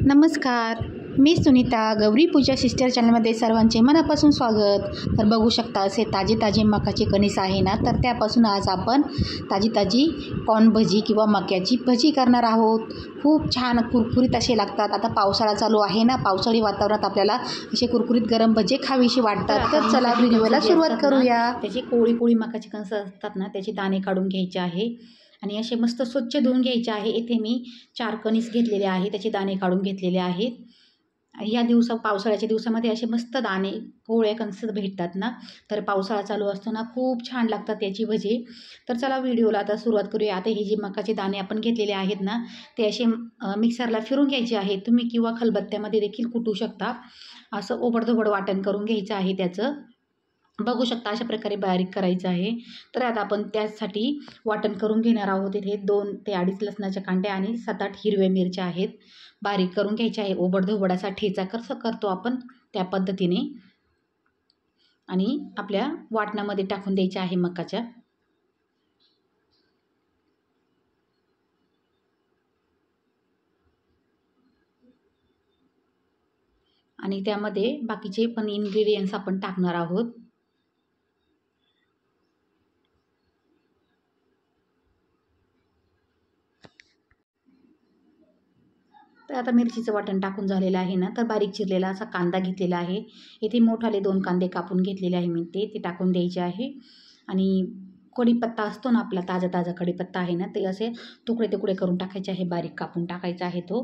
नमस्कार, मी सुनीता. गौरी पूजा सिस्टर चॅनलमध्ये सर्वांचे मनापासून स्वागत. तर बघू शकता असे ताजे मकाचे कणीस आहे ना, तर त्यापासून आज आपण ताजी कॉर्न भजी किंवा मक्याची भजी करणार आहोत. खूप छान कुरकुरीत असे लागतात. आता पावसाळा चालू आहे ना, पावसाळी वातावरणात आपल्याला असे कुरकुरीत गरम भजे खावीशी वाटतात. तर चला व्हिडिओला सुरुवात करूया. त्याची कोळी मकाची कणस असतात ना, त्याचे दाणे काढून घ्यायचे आहे आणि असे मस्त स्वच्छ धुवून घ्यायचे आहे. इथे मी 4 कणीस घेतलेले आहे, त्याचे दाणे काढून घेतलेले आहेत. या पावसाळ्याच्या दिवसामध्ये असे मस्त दाणे कोवळे कणस भेटतात ना, तर पावसाळा चालू असतो ना, खूप छान लागतात त्याची भजी. तर चला व्हिडिओला आता सुरुवात करूया. आता हे जे मकाचे दाणे आपण घेतलेले आहेत ना, ते असे मिक्सरला फिरून घ्यायचे आहेत तुम्ही, किंवा खलबत्त्यामध्ये देखील कुटू शकता. असं ओबडधोबड वाटण करून घ्यायचं आहे त्याचं. बघू शकता अशा प्रकारे बारीक करायचं आहे. तर आता आपण त्यासाठी वाटण करून घेणार आहोत. इथे 2 ते 2.5 लसणाच्या कांड्या आणि 7-8 हिरव्या मिरच्या आहेत, बारीक करून घ्यायच्या आहे. ओबडधोबड असा ठेचा कसं करतो आपण त्या पद्धतीने, आणि आपल्या वाटणामध्ये टाकून द्यायच्या आहे मकाच्या. आणि त्यामध्ये बाकीचे पण इन्ग्रेडियंट्स आपण टाकणार आहोत. तर आता मिरचीचं वाटण टाकून झालेलं आहे ना, तर बारीक चिरलेला असा कांदा घेतलेला आहे. इथे मोठाले 2 कांदे कापून घेतलेले आहे मी, ते टाकून द्यायचे आहे. आणि कढीपत्ता असतो ना आपला, ताजा कढीपत्ता आहे ना, ते असे तुकडे करून टाकायचे आहे, बारीक कापून टाकायचा आहे तो.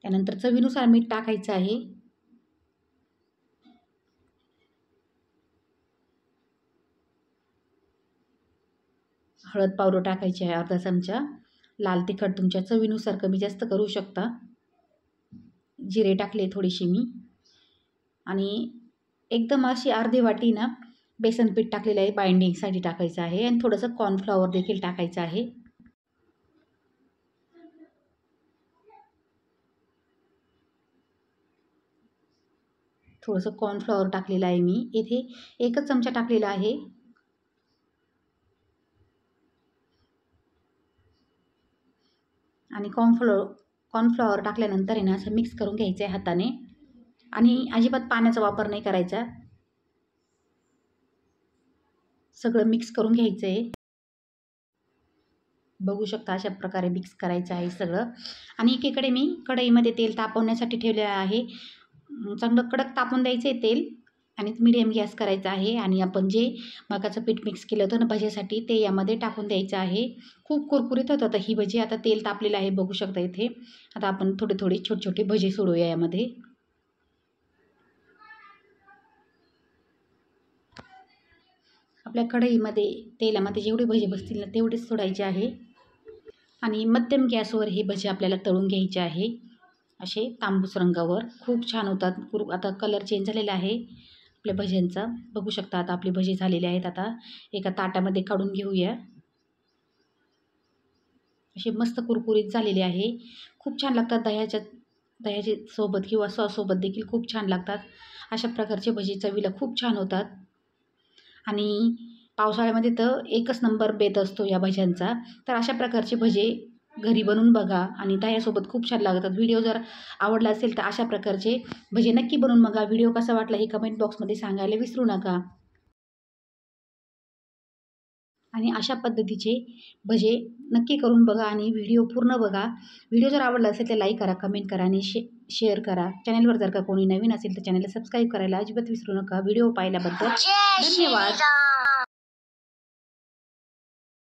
त्यानंतर चवीनुसार मीठ टाकायचं आहे. हळद पावडर टाकायची आहे अर्धा चमचा. लाल तिखट तुमच्या चवीनुसार कमी जास्त करू शकता. जिरे टाकले थोडीशी मी. आणि एकदम अशी अर्धी वाटी ना बेसन पीठ टाकलेलं आहे, बाइंडिंगसाठी टाकायचं आहे. आणि थोडंसं कॉर्नफ्लॉवर देखील टाकायचं आहे. थोडंसं कॉर्नफ्लॉवर टाकलेलं आहे मी. इथे 1 चमचा टाकलेला आहे. आणि कॉर्नफ्लॉवर टाकल्यानंतर आहे ना, असं मिक्स करून घ्यायचं आहे हाताने. आणि अजिबात पाण्याचा वापर नाही करायचा. सगळं मिक्स करून घ्यायचं आहे. बघू शकता अशा प्रकारे मिक्स करायचं आहे सगळं. आणि एकीकडे मी कढईमध्ये तेल तापवण्यासाठी ठेवलेलं आहे. चांगलं कडक तापवून द्यायचं आहे तेल, आणि मीडियम गॅस करायचा आहे. आणि आपण जे मकाचं पीठ मिक्स केलं होतं ना भजीसाठी, ते यामध्ये टाकून द्यायचं आहे. खूप कुरकुरीत होतं ही भजी. आता तेल तापलेलं आहे बघू शकता इथे. आता आपण थोडे छोटे भजी सोडूया यामध्ये. आपल्या कढईमध्ये तेलामध्ये जेवढे भजी बसतील ना, तेवढेच सोडायचे आहे. आणि मध्यम गॅसवर हे भजी आपल्याला तळून घ्यायचे आहे, असे तांबूस रंगावर. खूप छान होतात. आता कलर चेंज झालेला आहे आपल्या भज्यांचा. बघू शकता आता आपली भजी झालेली आहेत. आता एका ताटामध्ये काढून घेऊया. असे मस्त कुरकुरीत झालेले आहे. खूप छान लागतात. दह्याच्या सोबत किंवा सॉससोबत देखील खूप छान लागतात. अशा प्रकारचे भजी चवीला खूप छान होतात. आणि पावसाळ्यामध्ये तर एकच नंबर बेत असतो या भज्यांचा. तर अशा प्रकारचे भजे घरी बनवून बघा, आणि दह्यासोबत खूप छान लागतात. व्हिडिओ जर आवडला असेल तर अशा प्रकारचे भजे नक्की बनवून बघा. व्हिडिओ कसा वाटला हे कमेंट बॉक्समध्ये सांगायला विसरू नका. आणि अशा पद्धतीचे भजे नक्की करून बघा आणि व्हिडिओ पूर्ण बघा. व्हिडिओ जर आवडला असेल तर लाईक करा, कमेंट करा आणि शेअर करा. चॅनलवर जर का कोणी नवीन असेल तर चॅनलला सबस्क्राईब करायला अजिबात विसरू नका. व्हिडिओ पाहिल्याबद्दल धन्यवाद.